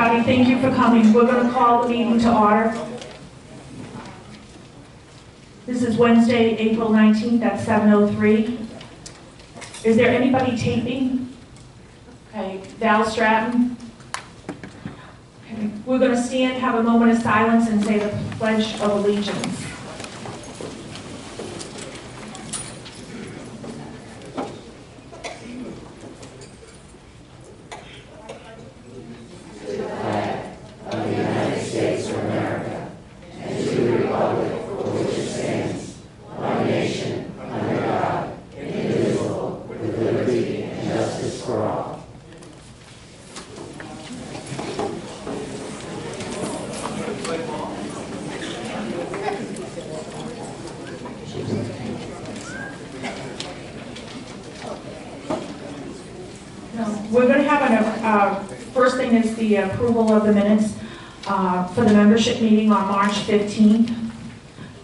everybody. Thank you for coming. We're going to call the meeting to order. This is Wednesday, April 19th at 7:03. Is there anybody taping? Okay, Val Stratton. Okay. We're going to stand, have a moment of silence, and say the Pledge of Allegiance. We're going to have first thing is the approval of the minutes for the membership meeting on March 15th.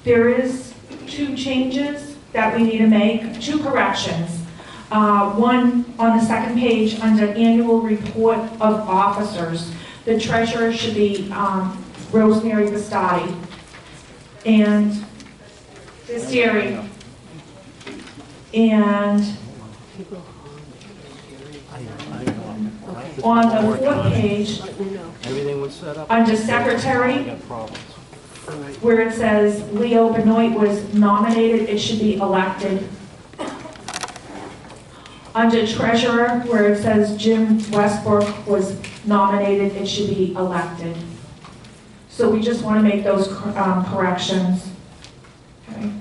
There is 2 changes that we need to make, 2 corrections. One on the second page under annual report of officers. The treasurer should be Rosemary Bastati. And Visteri. And on the 4th page, everything was set up under secretary, where it says Leo Benoit was nominated, it should be elected. Under treasurer, where it says Jim Westbrook was nominated, it should be elected. So we just want to make those corrections. Okay.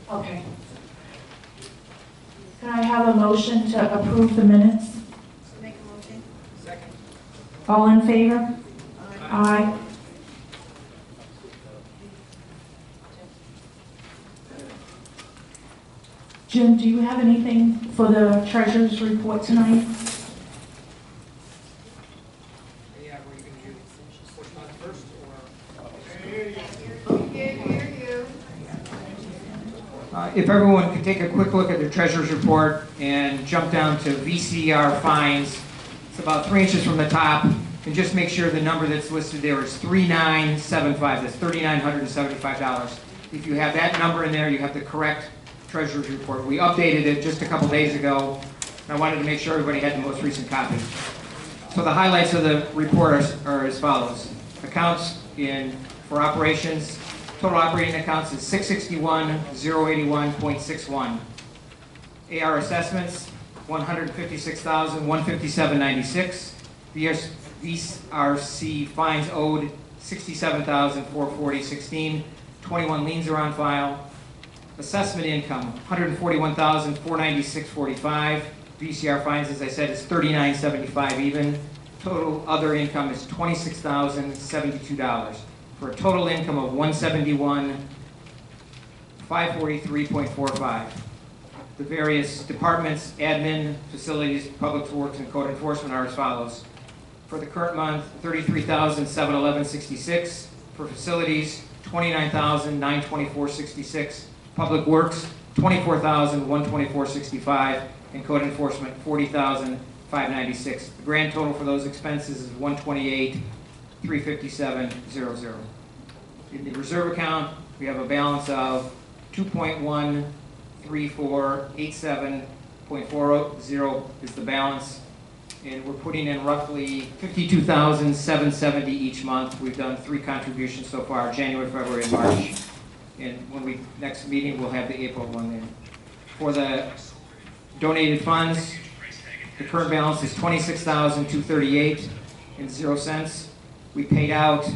Okay. Can I have a motion to approve the minutes? Make a motion. Second. All in favor? Aye. Jim, do you have anything for the treasurer's report tonight? Yeah, were you going to do which one first, or? If everyone could take a quick look at the treasurer's report and jump down to VCR fines. It's about 3 inches from the top, and just make sure the number that's listed there is 3975. That's $3,975. If you have that number in there, you have the correct treasurer's report. We updated it just a couple days ago, and I wanted to make sure everybody had the most recent copy. So the highlights of the report are as follows. Accounts for operations. Total operating accounts is $661,081.61. AR assessments, $156,157.96. VRC fines owed, $67,440.16. 21 liens are on file. Assessment income, $141,496.45. VCR fines, as I said, is $39.75 even. Total other income is $26,072. For a total income of $171,543.45. The various departments, admin, facilities, public works, and code enforcement are as follows. For the current month, $33,711.66. For facilities, $29,924.66. Public works, $24,124.65. And code enforcement, $40,596. The grand total for those expenses is $128,357.00. In the reserve account, we have a balance of $2.13487.40 is the balance, and we're putting in roughly $52,770 each month. We've done 3 contributions so far: January, February, and March. And when we next meeting, we'll have the April one in. For the donated funds, the current balance is $26,238.00. We paid out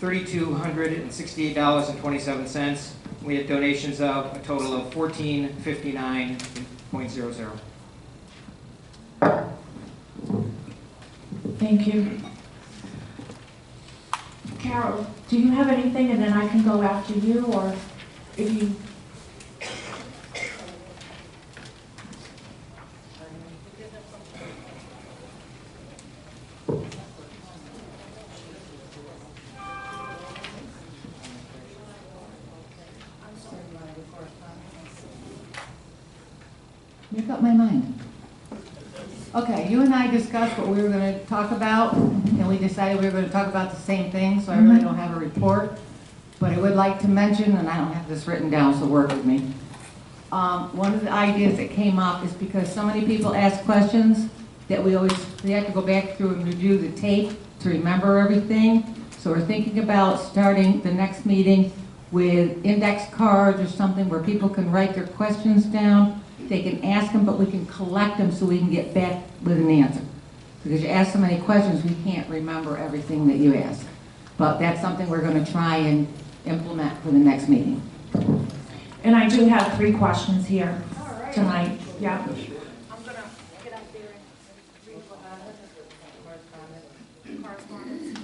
$3,268.27. We had donations of a total of $1,459.00. Thank you. Carol, do you have anything, and then I can go after you, or if you... Make up my mind. Okay, you and I discussed what we were going to talk about, and we decided we were going to talk about the same thing, so I really don't have a report. But I would like to mention, and I don't have this written down, so work with me. One of the ideas that came up is because so many people ask questions that we have to go back through and review the tape to remember everything. So we're thinking about starting the next meeting with index cards or something where people can write their questions down. They can ask them, but we can collect them so we can get back with an answer. Because you ask so many questions, we can't remember everything that you ask. But that's something we're going to try and implement for the next meeting. And I do have 3 questions here tonight. Yeah. I'm going to get up there and read correspondence.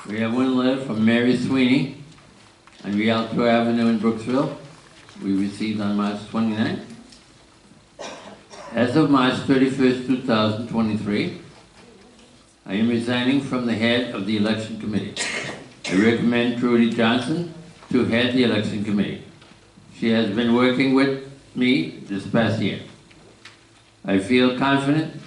We have one letter from Mary Sweeney on Rialto Avenue in Brooksville. We received on March 29th. As of March 31st, 2023, I am resigning from the head of the election committee. I recommend Trudy Johnson to head the election committee. She has been working with me this past year. I feel confident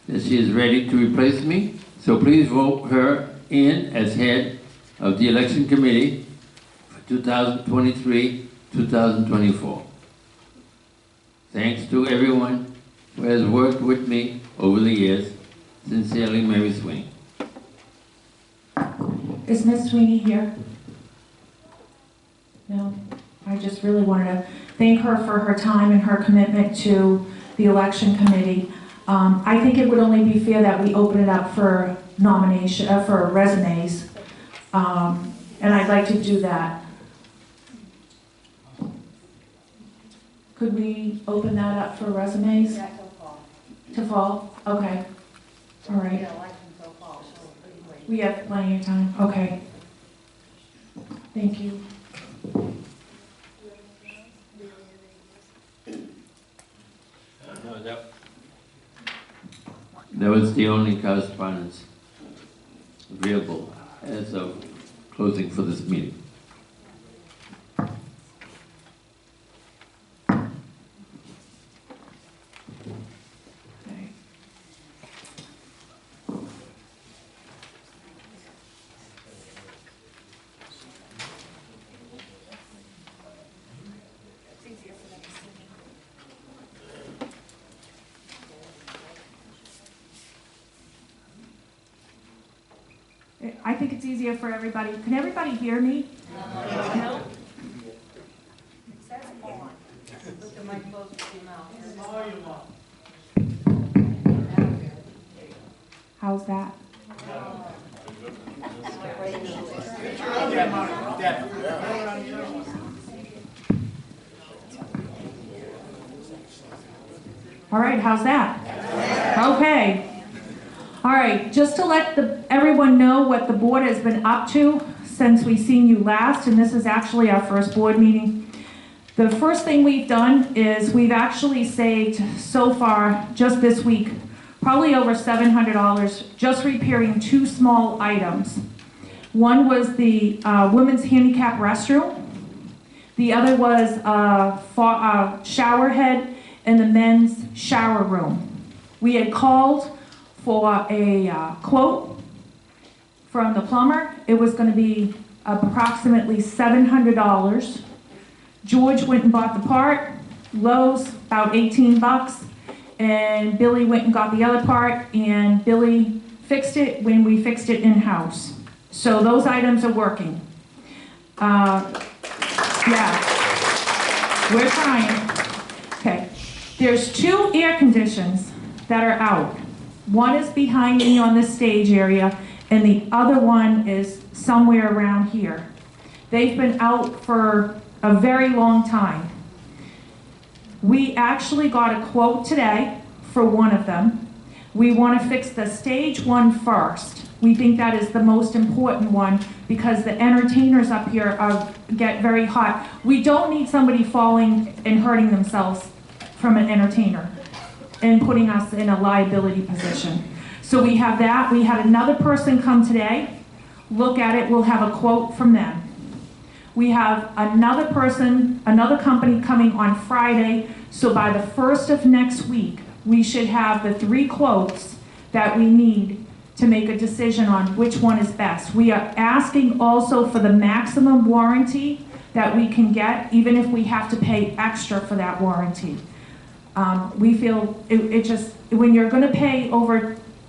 that she is ready to replace me, so please vote her in as head of the election committee for 2023-2024. Thanks to everyone who has worked with me over the years. Sincerely, Mary Sweeney. Is Ms. Sweeney here? No? I just really wanted to thank her for her time and her commitment to the election committee. I think it would only be fair that we open it up for nomination, for resumes, and I'd like to do that. Could we open that up for resumes? Yeah, till fall. To fall? Okay. All right. Yeah, election till fall, so pretty late. We have plenty of time. Okay. Thank you. No, that was the only correspondence available as of closing for this meeting. Okay. I think it's easier for everybody. Can everybody hear me? No. It says on. Put the mic close to your mouth. How's that? All right, how's that? Okay. All right, just to let everyone know what the board has been up to since we've seen you last, and this is actually our first board meeting. The first thing we've done is we've actually saved so far, just this week, probably over $700 just repairing 2 small items. One was the women's handicap restroom. The other was a shower head in the men's shower room. We had called for a quote from the plumber. It was going to be approximately $700. George went and bought the part, Lowe's, about 18 bucks, and Billy went and got the other part, and Billy fixed it when we fixed it in-house. So those items are working. Yeah, we're trying. Okay, there's 2 air conditions that are out. One is behind me on this stage area, and the other one is somewhere around here. They've been out for a very long time. We actually got a quote today for one of them. We want to fix the stage one first. We think that is the most important one because the entertainers up here get very hot. We don't need somebody falling and hurting themselves from an entertainer and putting us in a liability position. So we have that. We had another person come today, look at it, we'll have a quote from them. We have another person, another company coming on Friday, so by the 1st of next week, we should have the 3 quotes that we need to make a decision on which one is best. We are asking also for the maximum warranty that we can get, even if we have to pay extra for that warranty. We feel it just, when you're gonna pay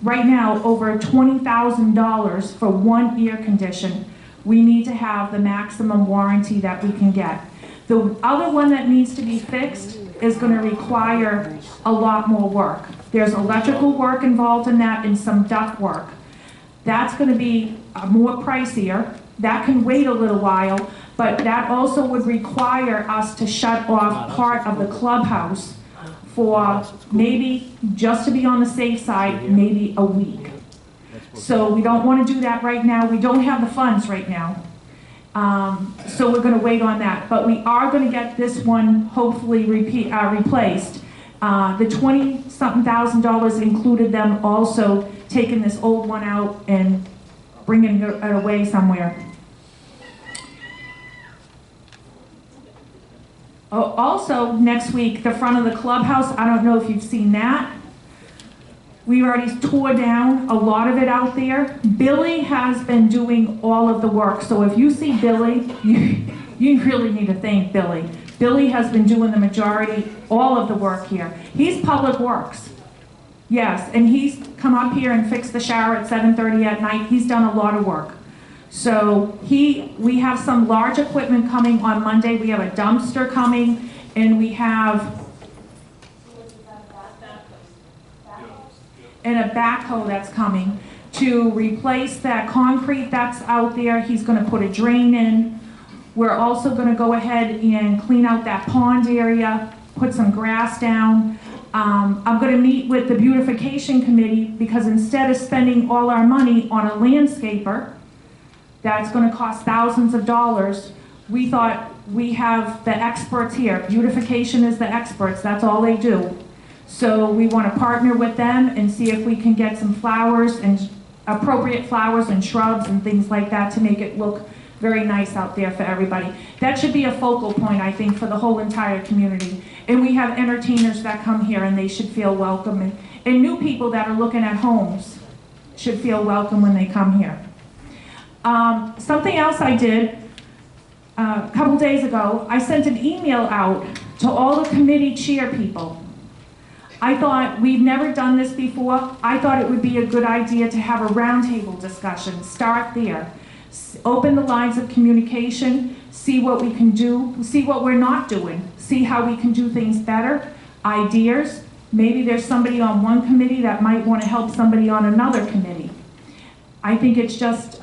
right now, over $20,000 for 1 air condition, we need to have the maximum warranty that we can get. The other one that needs to be fixed is gonna require a lot more work. There's electrical work involved in that and some duct work. That's gonna be more pricier. That can wait a little while, but that also would require us to shut off part of the clubhouse for maybe, just to be on the safe side, maybe a week. So we don't want to do that right now. We don't have the funds right now. So we're going to wait on that. But we are going to get this one hopefully replaced. The $20-something thousand included them also taking this old one out and bringing it away somewhere. Oh, also, next week, the front of the clubhouse, I don't know if you've seen that. We already tore down a lot of it out there. Billy has been doing all of the work, so if you see Billy, you really need to thank Billy. Billy has been doing the majority, all of the work here. He's Public Works. Yes, and he's come up here and fixed the shower at 7:30 at night. He's done a lot of work. So we have some large equipment coming on Monday. We have a dumpster coming, and we have a backhoe that's coming to replace that concrete that's out there. He's going to put a drain in. We're also going to go ahead and clean out that pond area, put some grass down. I'm going to meet with the beautification committee because instead of spending all our money on a landscaper, that's going to cost thousands of dollars. We thought we have the experts here. Beautification is the experts. That's all they do. So we want to partner with them and see if we can get some flowers and appropriate flowers and shrubs and things like that to make it look very nice out there for everybody. That should be a focal point, I think, for the whole entire community. And we have entertainers that come here and they should feel welcome. And new people that are looking at homes should feel welcome when they come here. Something else I did a couple days ago, I sent an email out to all the committee chair people. I thought, we've never done this before. I thought it would be a good idea to have a roundtable discussion. Start there. Open the lines of communication, see what we can do, see what we're not doing, see how we can do things better, ideas. Maybe there's somebody on one committee that might want to help somebody on another committee. I think it's just,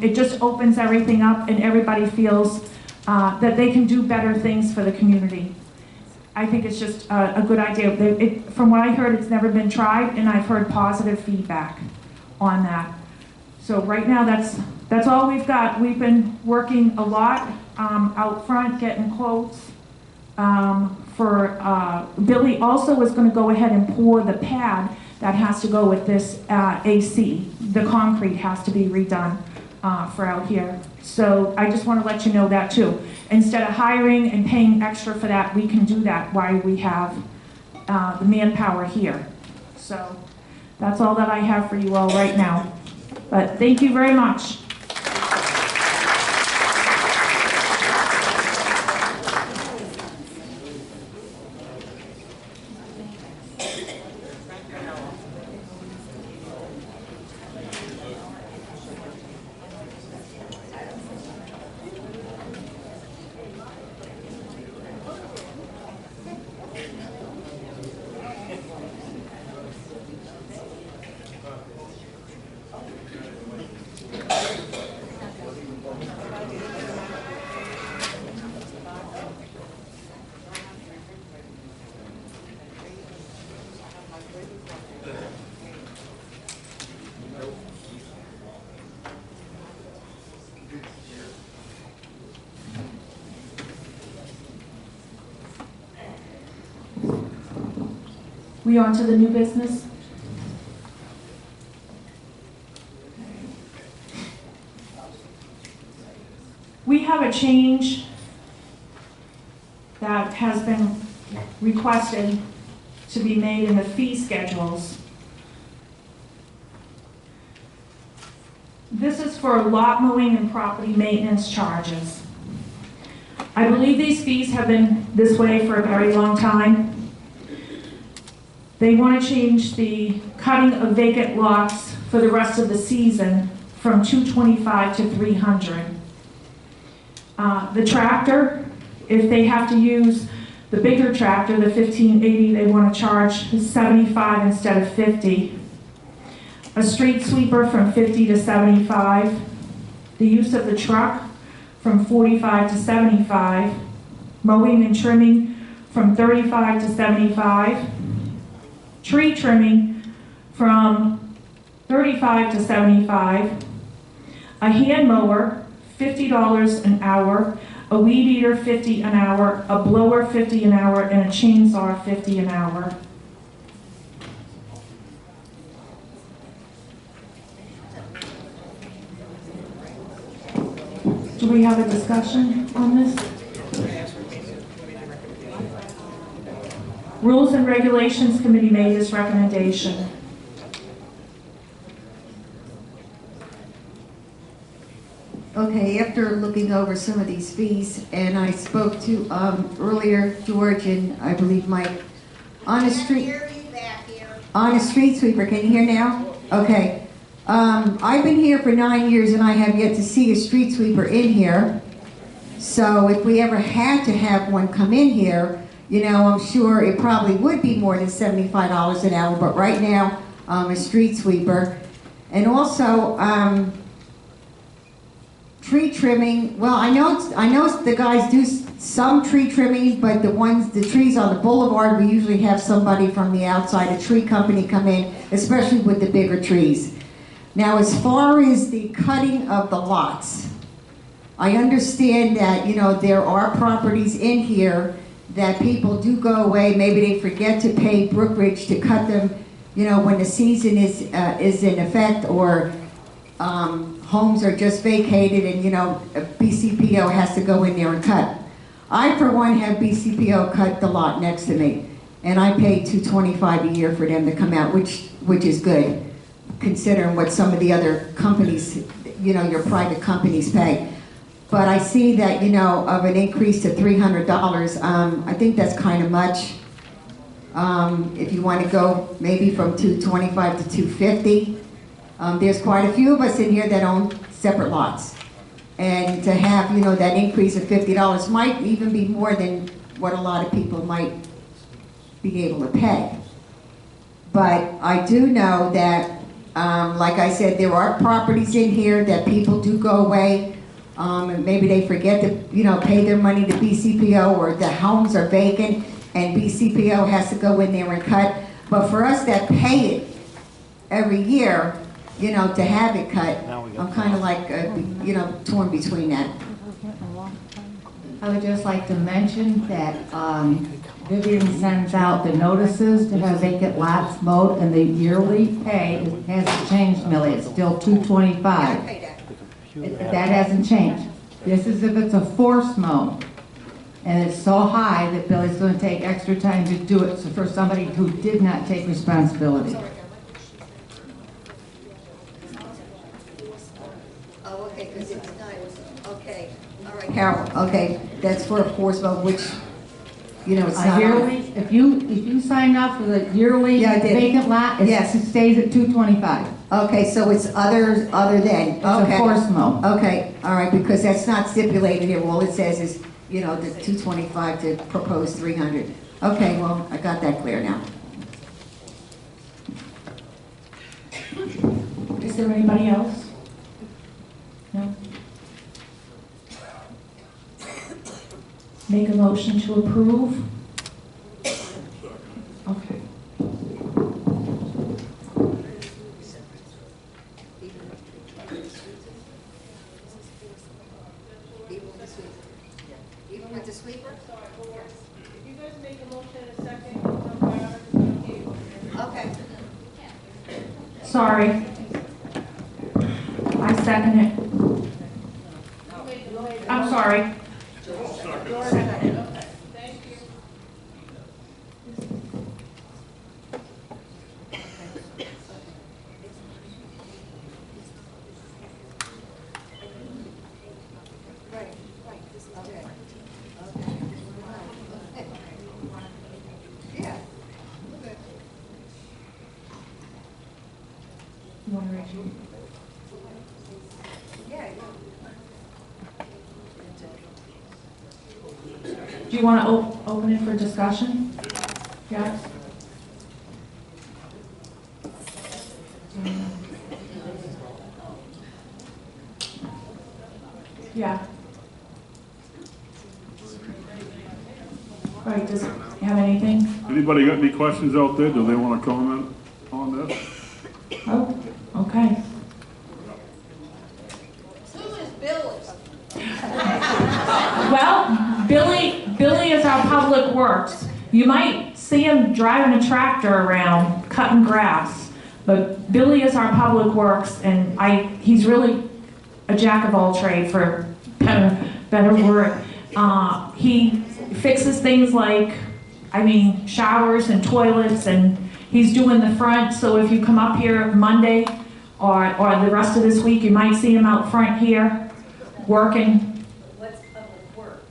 it just opens everything up and everybody feels that they can do better things for the community. I think it's just a good idea. From what I heard, it's never been tried, and I've heard positive feedback on that. So right now, that's all we've got. We've been working a lot out front, getting quotes for, Billy also is going to go ahead and pour the pad that has to go with this AC. The concrete has to be redone for out here. So I just want to let you know that too. Instead of hiring and paying extra for that, we can do that while we have the manpower here. So that's all that I have for you all right now. But thank you very much. We on to the new business? a change that has been requested to be made in the fee schedules. This is for lot mowing and property maintenance charges. I believe these fees have been this way for a very long time. They want to change the cutting of vacant lots for the rest of the season from $225 to $300. The tractor, if they have to use the bigger tractor, the 1580, they want to charge $75 instead of $50. A street sweeper from $50 to $75. The use of the truck from $45 to $75. Mowing and trimming from $35 to $75. Tree trimming from $35 to $75. A hand mower, $50 an hour. A weed eater, $50 an hour. A blower, $50 an hour. And a chainsaw, $50 an hour. Do we have a discussion on this? Rules and Regulations Committee made this recommendation. Okay, after looking over some of these fees, and I spoke to earlier George and I believe Mike, on a street sweeper, can you hear now? Okay. I've been here for 9 years and I have yet to see a street sweeper in here. So if we ever had to have one come in here, you know, I'm sure it probably would be more than $75 an hour, but right now, a street sweeper. And also, tree trimming, well, I know the guys do some tree trimming, but the trees on the boulevard, we usually have somebody from the outside, a tree company come in, especially with the bigger trees. Now, as far as the cutting of the lots, I understand that, you know, there are properties in here that people do go away, maybe they forget to pay Brookridge to cut them, you know, when the season is in effect, or homes are just vacated and, you know, BCPO has to go in there and cut. I, for one, have BCPO cut the lot next to me, and I pay $225 a year for them to come out, which is good, considering what some of the other companies, you know, your private companies pay. But I see that, you know, of an increase to $300, I think that's kind of much. If you want to go maybe from $225 to $250, there's quite a few of us in here that own separate lots. And to have, you know, that increase of $50 might even be more than what a lot of people might be able to pay. But I do know that, like I said, there are properties in here that people do go away. And maybe they forget to, you know, pay their money to BCPO, or the homes are vacant and BCPO has to go in there and cut. But for us that pay it every year, you know, to have it cut, I'm kind of like, you know, torn between that. I would just like to mention that Vivian sends out the notices to have vacant lots mowed, and the yearly pay hasn't changed, Millie. It's still $225. That hasn't changed. This is if it's a forced mow. And it's so high that Billy's going to take extra time to do it, so for somebody who did not take responsibility. Oh, okay, because it's not, okay, all right, Carol, okay, that's for a forced mow, which, you know, it's not. Yearly, if you sign up for the yearly Yeah, I did. vacant lot, it stays at $225. Okay, so it's other than, It's okay. a forced mow. Okay, all right, because that's not stipulated here. All it says is, you know, the $225 to propose $300. Okay, well, I got that clear now. Is there anybody else? No? Make a motion to approve? Okay. Even with the sweeper? If you guys make a motion in a second, it'll come back. Okay. Sorry. I second it. I'm sorry. sorry. Thank you. You want to raise your? Do you want to open it for discussion? Yes? Yeah. Right, does it have anything? Anybody got any questions out there? Do they want to comment on this? Oh, okay. Who is Billy? Well, Billy is our public works. You might see him driving a tractor around, cutting grass. But Billy is our public works, and he's really a jack of all trades, for better word. He fixes things like, showers and toilets, and he's doing the front. So if you come up here Monday or the rest of this week, you might see him out front here working. What's Public Works?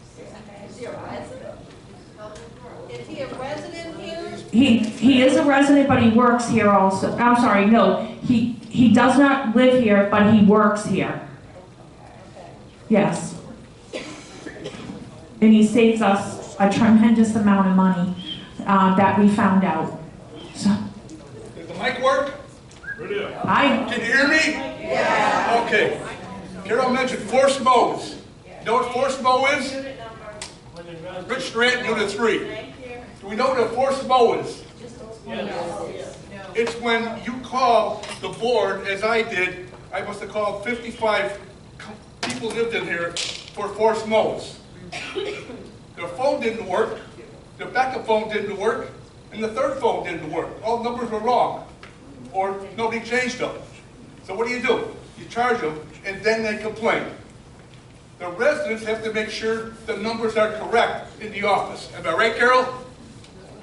Is he a resident? Is he a resident here? He is a resident, but he works here also. I'm sorry, no, he does not live here, but he works here. Yes. And he saves us a tremendous amount of money that we found out. So, Does the mic work? Right here. Can you hear me? Yeah. Okay. Carol mentioned force mows. You know what force mow is? Rich Stratton, Unit 3. Do we know what a force mow is? It's when you call the board, as I did. I must have called 55 people lived in here for force mows. Their phone didn't work, their backup phone didn't work, and the third phone didn't work. All the numbers were wrong, or nobody changed them. So what do? You charge them, and then they complain. The residents have to make sure the numbers are correct in the office. Am I right, Carol?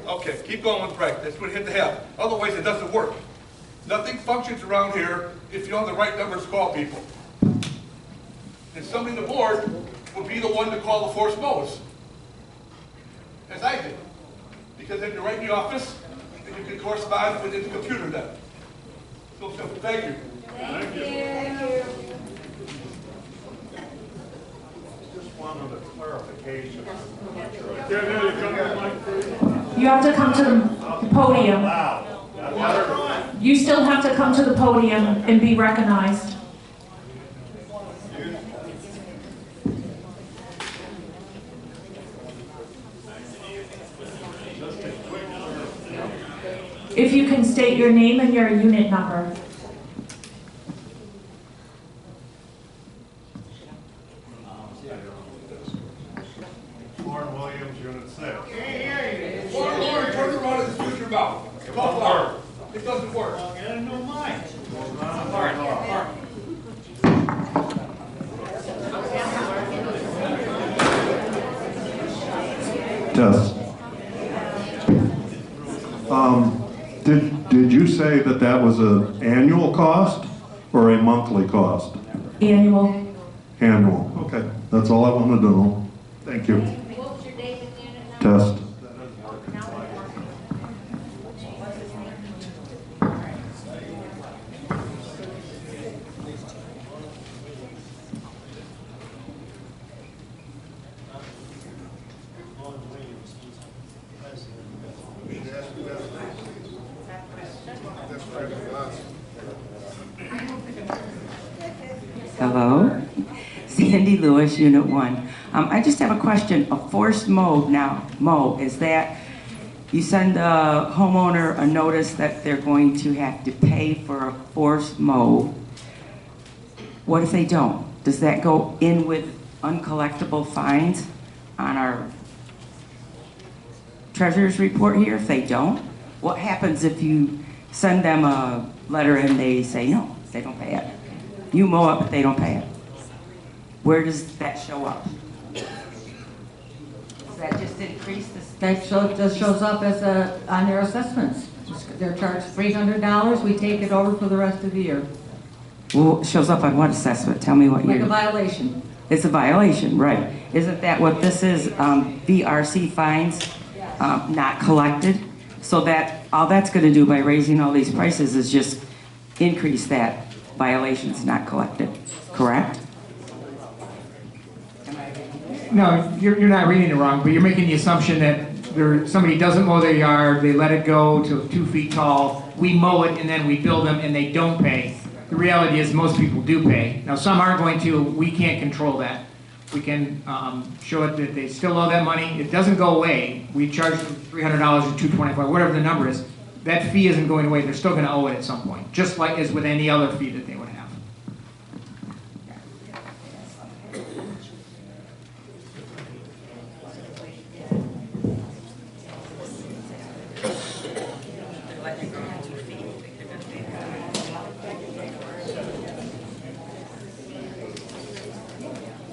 Okay, keep going with right. That's what you have to have. Otherwise, it doesn't work. Nothing functions around here if you don't have the right numbers to call people. And somebody on the board would be the one to call the force mows, as I did. Because then you're right in the office, and you can correspond with the computer then. So simple. Thank you. Thank you. Just wanted a clarification. Can you come to the mic, please? you have to come to the podium. You still have to come to the podium and be recognized. If you can state your name and your unit number. Lauren Williams, Unit 6. Lauren, turn around and switch your mouth. Talk louder. It doesn't work. Test. Did you say that that was an annual cost or a monthly cost? Annual. Annual. Okay, that's all I wanted to know. Thank you. What was your name and unit number? Test. Hello, Sandy Lewis, Unit 1. I just have a question. A forced mow now, is that you send the homeowner a notice that they're going to have to pay for a forced mow. What if they don't? Does that go in with uncollectible fines on our treasurer's report here if they don't? What happens if you send them a letter and they say no, they don't pay it? You mow it, but they don't pay it. Where does that show up? that just increase the? Just shows up as on their assessments. They're charged $300, we take it over for the rest of the year. Well, it shows up on what assessment? Tell me what Like year. a violation. It's a violation, right. Isn't that what this is, VRC fines, not collected? So that, all that's gonna do by raising all these prices is just increase that violations not collected, correct? No, you're not reading it wrong, but you're making the assumption that somebody doesn't mow their yard, they let it go to 2 feet tall, we mow it and then we bill them and they don't pay. The reality is most people do pay. Now, some aren't going to, we can't control that. We can show it that they still owe that money. It doesn't go away. We charge them $300 or $225, whatever the number is. That fee isn't going away. They're still going to owe it at some point, just like as with any other fee that they would have.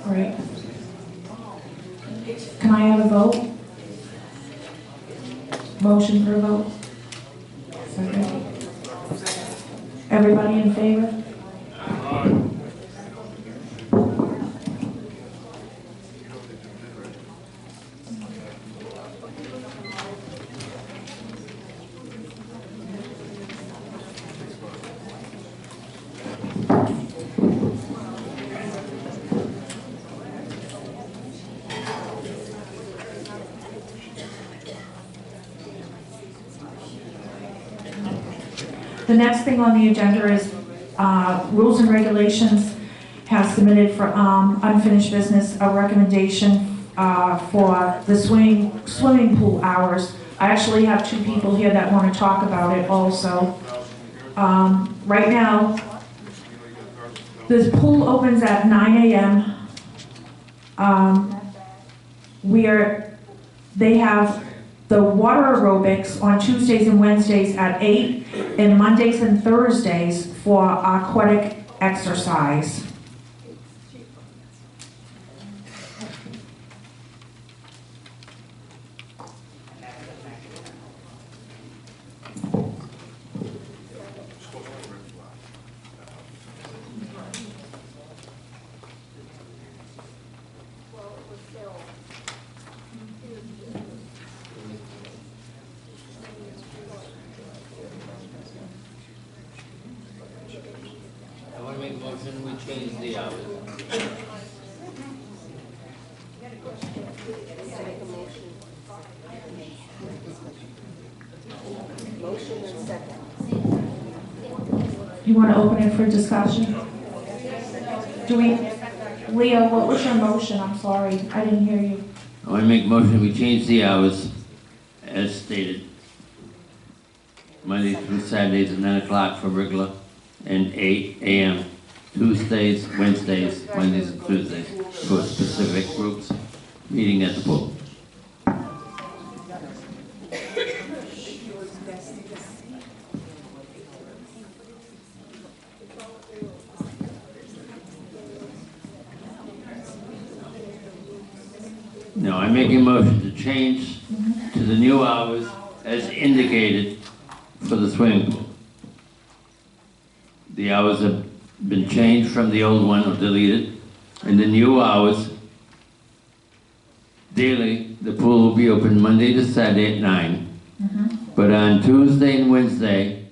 All right. Can I have a vote? Motion for a vote? Okay. Everybody in favor? The next thing on the agenda is rules and regulations have submitted for unfinished business a recommendation for the swimming pool hours. I actually have 2 people here that want to talk about it also. Right now, the pool opens at 9 a.m. They have the water aerobics on Tuesdays and Wednesdays at 8, and Mondays and Thursdays for aquatic exercise. I want to make a motion, we change the hours. Motion and second. You want to open it for discussion? Leo, what was your motion? I'm sorry, I didn't hear you. I want to make a motion, we change the hours as stated. Monday through Saturdays at 9 o'clock for regular and 8 a.m. Tuesdays, Wednesdays, Mondays and Tuesdays for specific groups meeting at the pool. Now, I'm making a motion to change to the new hours as indicated for the swimming pool. The hours have been changed from the old one or deleted, and the new hours, daily, the pool will be open Monday to Saturday at 9. But on Tuesday and Wednesday,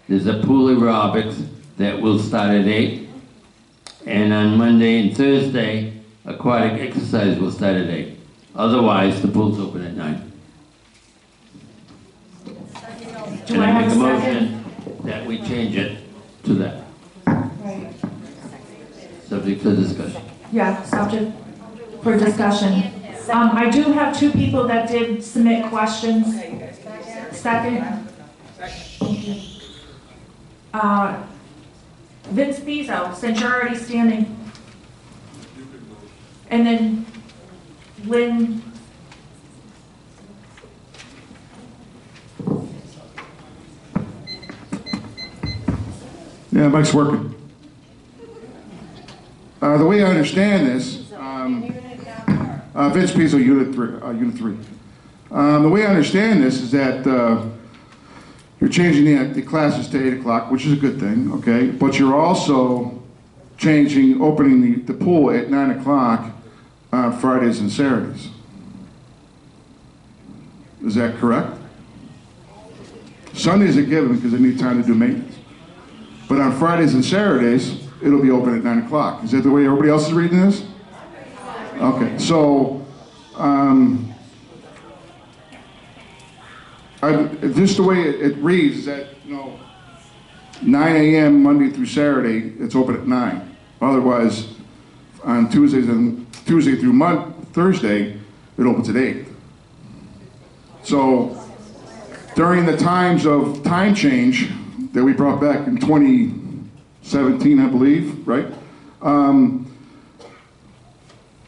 there's a pool aerobics that will start at 8. And on Monday and Thursday, aquatic exercise will start at 8. Otherwise, the pool's open at 9. Do And I I have make a a second? motion that we change it to that, Right. subject to discussion. Yeah, subject for discussion. I do have 2 people that did submit questions. Second. Vince Pizzo, since you're already standing. And then Lynn. Yeah, mic's working. The way I understand this, Vince Pizzo, Unit 3. The way I understand this is that you're changing the classes to 8 o'clock, which is a good thing, okay? But you're also opening the pool at 9 o'clock on Fridays and Saturdays. Is that correct? Sundays are given because they need time to do maintenance. But on Fridays and Saturdays, it'll be open at 9 o'clock. Is that the way everybody else is reading this? Okay, so, just the way it reads is that, 9 a.m. Monday through Saturday, it's open at 9. Otherwise, on Tuesday through Thursday, it opens at 8. So, during the times of time change that we brought back in 2017, I believe, right?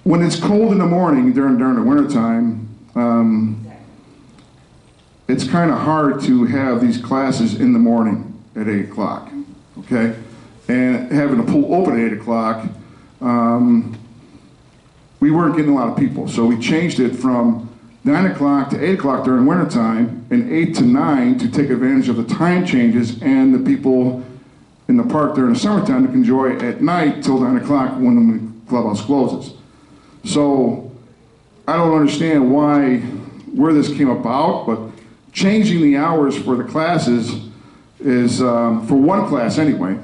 When it's cold in the morning during the wintertime, it's kind of hard to have these classes in the morning at 8 o'clock, okay? And having a pool open at 8 o'clock, we weren't getting a lot of people. So we changed it from 9 o'clock to 8 o'clock during wintertime, and 8 to 9 to take advantage of the time changes and the people in the park during the summertime to enjoy at night till 9 o'clock when the clubhouse closes. So I don't understand where this came about, but changing the hours for the classes is, for one class anyway,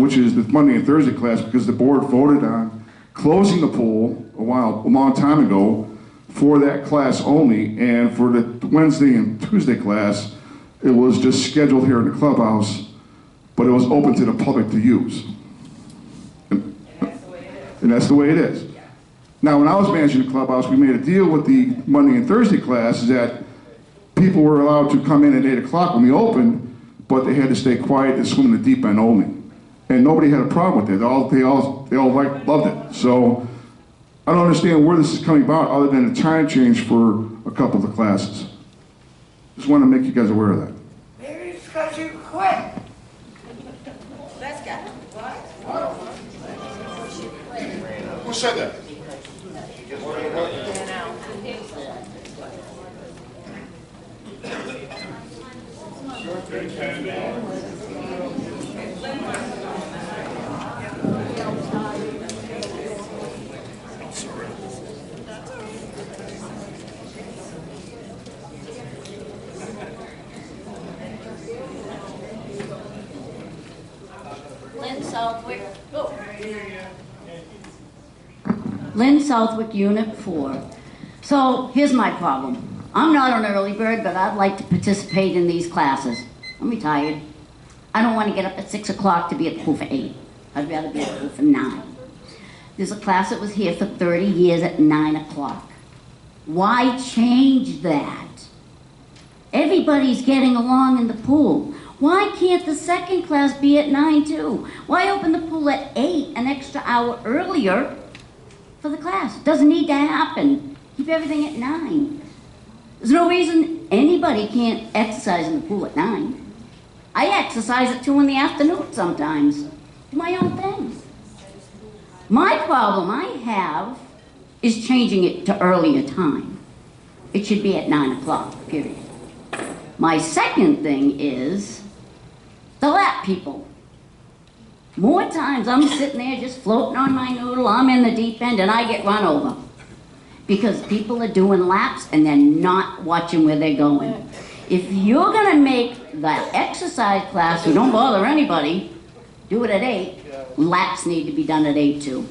which is the Monday and Thursday class, because the board voted on closing the pool a long time ago for that class only, and for the Wednesday and Tuesday class, it was just scheduled here in the clubhouse, but it was open to the public to use. And that's the way it is. Now, when I was managing the clubhouse, we made a deal with the Monday and Thursday class that people were allowed to come in at 8 o'clock when we opened, but they had to stay quiet and swim in the deep end only. And nobody had a problem with it. They all loved it. So I don't understand where this is coming about other than a time change for a couple of the classes. Just want to make you guys aware of that. Maybe it's because you quit. Let's go. Who said that? Lynn Southwick, Unit 4. So here's my problem. I'm not an early bird, but I'd like to participate in these classes. I'm retired. I don't want to get up at 6 o'clock to be at the pool for 8. I'd rather be at the pool for 9. There's a class that was here for 30 years at 9 o'clock. Why change that? Everybody's getting along in the pool. Why can't the second class be at 9 too? Why open the pool at 8, an extra hour earlier for the class? Doesn't need to happen. Keep everything at 9. There's no reason anybody can't exercise in the pool at 9. I exercise at 2 in the afternoon sometimes. Do my own thing. My problem I have is changing it to earlier time. It should be at 9 o'clock, period. My second thing is the lap people. More times I'm sitting there just floating on my noodle, I'm in the deep end, and I get run over. Because people are doing laps and they're not watching where they're going. If you're gonna make that exercise class, so don't bother anybody, do it at 8. Laps need to be done at 8 too.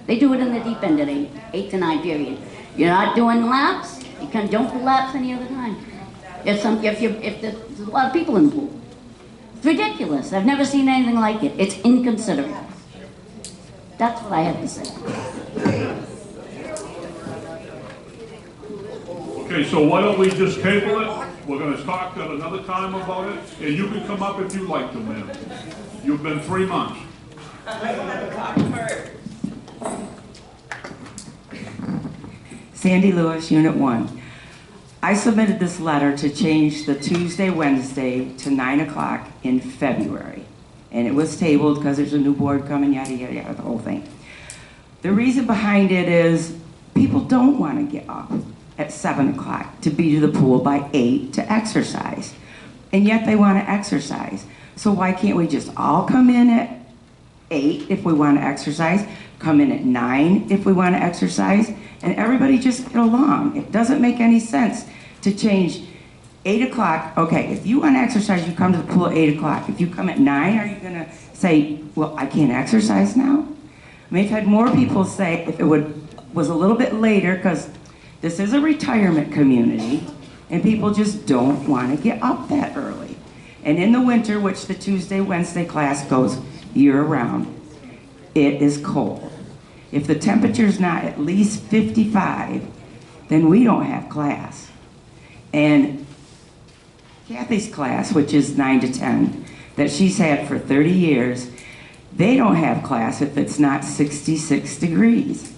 They do it in the deep end at 8, 8 to 9 period. You're not doing laps, don't do laps any other time. If there's a lot of people in the pool. It's ridiculous. I've never seen anything like it. It's inconsiderate. That's what I have to say. Okay, so why don't we just table it? We're gonna talk at another time about it, and you can come up if you like to, ma'am. You've been 3 months. Sandy Lewis, Unit 1. I submitted this letter to change the Tuesday, Wednesday to 9 o'clock in February. And it was tabled because there's a new board coming, yada, yada, yada, the whole thing. The reason behind it is people don't want to get up at 7 o'clock to be to the pool by 8 to exercise. And yet they want to exercise. So why can't we just all come in at 8 if we want to exercise, come in at 9 if we want to exercise, and everybody just get along. It doesn't make any sense to change 8 o'clock. Okay, if you want to exercise, you come to the pool at 8 o'clock. If you come at 9, are you going to say, well, I can't exercise now? I mean, I've had more people say if it was a little bit later, because this is a retirement community, and people just don't want to get up that early. And in the winter, which the Tuesday, Wednesday class goes year-round, it is cold. If the temperature's not at least 55, then we don't have class. And Kathy's class, which is 9 to 10, that she's had for 30 years, they don't have class if it's not 66 degrees.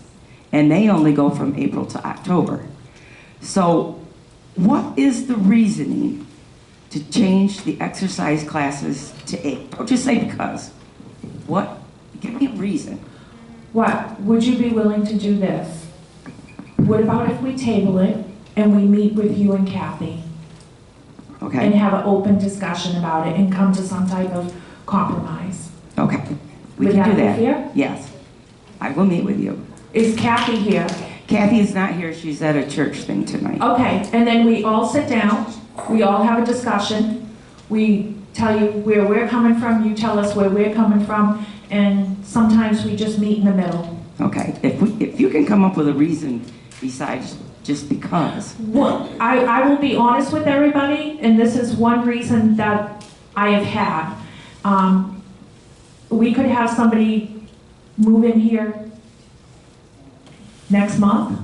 And they only go from April to October. So what is the reasoning to change the exercise classes to 8? Don't just say because. What? Give me a reason. What, would you be willing to do this? What about if we table it and we meet with you and Kathy? Okay. And have an open discussion about it and come to some type of compromise? Okay. We Would can do that be that. fair? Yes. I will meet with you. Is Kathy here? Kathy is not here. She's at a church thing tonight. Okay, and then we all sit down, we all have a discussion, we tell you where we're coming from, you tell us where we're coming from, and sometimes we just meet in the middle. Okay. If you can come up with a reason besides just because. Well, I will be honest with everybody, and this is one reason that I have had. We could have somebody move in here next month,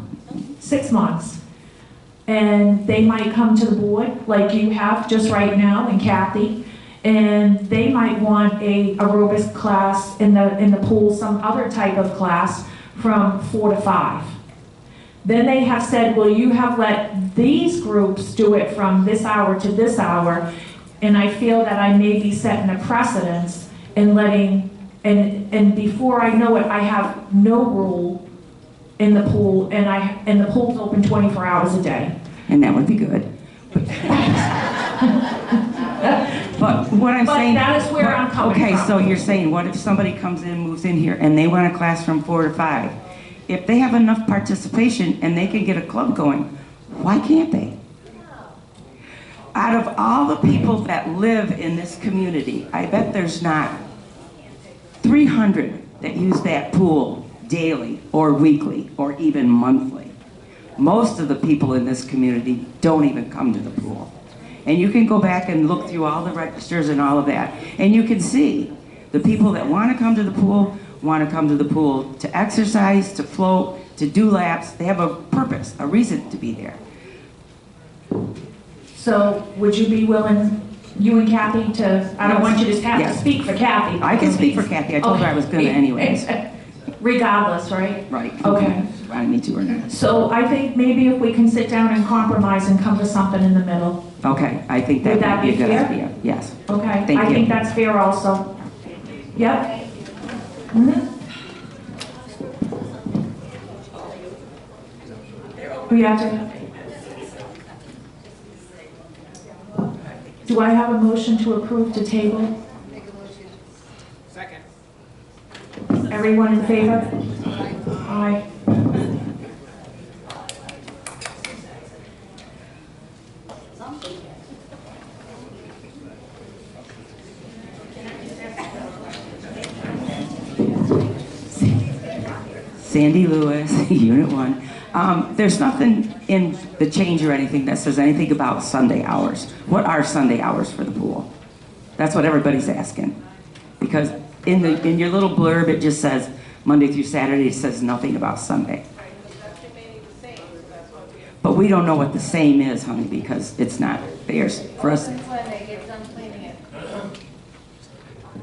6 months, and they might come to the board like you have just right now, and Kathy, and they might want a aerobics class in the pool, some other type of class from 4 to 5. Then they have said, well, you have let these groups do it from this hour to this hour, and I feel that I may be setting a precedence in letting, and before I know it, I have no rule in the pool, and the pool's open 24 hours a day. And that would be good. But what I'm saying. But that is where I'm coming from. Okay, so you're saying, what if somebody comes in, moves in here, and they want a class from 4 to 5? If they have enough participation and they can get a club going, why can't they? Out of all the people that live in this community, I bet there's not 300 that use that pool daily or weekly or even monthly. Most of the people in this community don't even come to the pool. And you can go back and look through all the registers and all of that, and you can see the people that want to come to the pool want to come to the pool to exercise, to float, to do laps. They have a purpose, a reason to be there. So would you be willing, you and Kathy, to, I don't want you to have to speak for Kathy. I can speak for Kathy. I told her I was going to anyways. Regardless, right? Right. Okay. I need to or not. So I think maybe if we can sit down and compromise and come to something in the middle. Okay, I think that Would that would be a be good fair? idea. Yes. Okay, Thank I you. think that's fair also. Yep. Mhm. We have to. Do I have a motion to approve to table? Second. Everyone in favor? Aye. Sandy Lewis, Unit 1. There's nothing in the change or anything that says anything about Sunday hours. What are Sunday hours for the pool? That's what everybody's asking. Because in your little blurb, it just says Monday through Saturday. It says nothing about Sunday. But we don't know what the same is, honey, because it's not theirs. For us, When they get done cleaning it.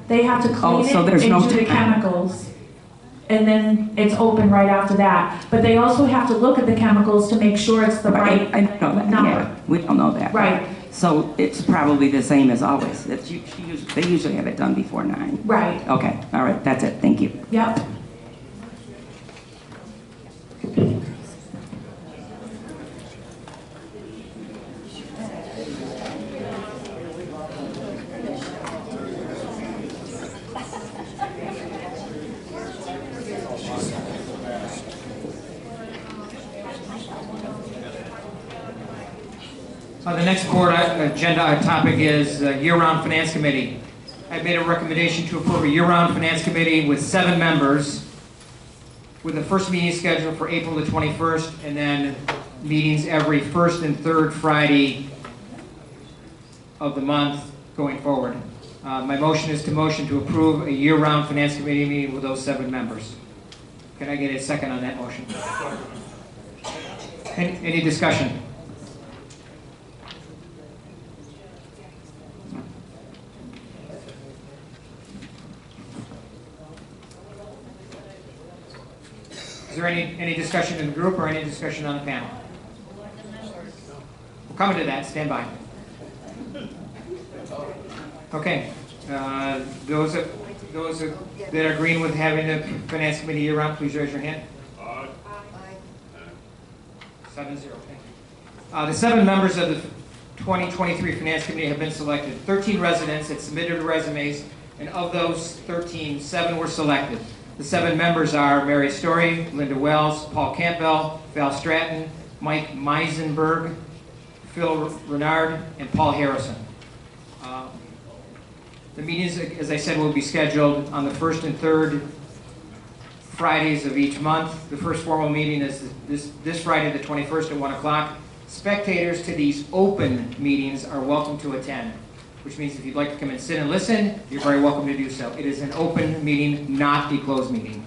They have to clean so it there's and no do the time. chemicals. And then it's open right after that. But they also have to look at the chemicals to make sure it's the right I know that. number. Yeah, we don't know that. Right. So it's probably the same as always. They usually have it done before 9. Right. Okay, all right, that's it. Thank you. Yep. The next board agenda topic is year-round finance committee. I've made a recommendation to approve a year-round finance committee with 7 members, with the first meeting scheduled for April the 21st, and then meetings every first and third Friday of the month going forward. My motion is to approve a year-round finance committee meeting with those 7 members. Can I get a second on that motion? Any discussion? Is there any discussion in the group or any discussion on the panel? We're coming to that. Stand by. Okay. Those that are agreeing with having the finance committee year-round, please raise your hand. 7-0. Thank you. The 7 members of the 2023 Finance Committee have been selected. 13 residents had submitted resumes, and of those 13, 7 were selected. The 7 members are Mary Story, Linda Wells, Paul Campbell, Val Stratton, Mike Meisenberg, Phil Renard, and Paul Harrison. The meetings, as I said, will be scheduled on the first and third Fridays of each month. The first formal meeting is this Friday, the 21st at 1 o'clock. Spectators to these open meetings are welcome to attend, which means if you'd like to come and sit and listen, you're very welcome to do so. It is an open meeting, not a closed meeting.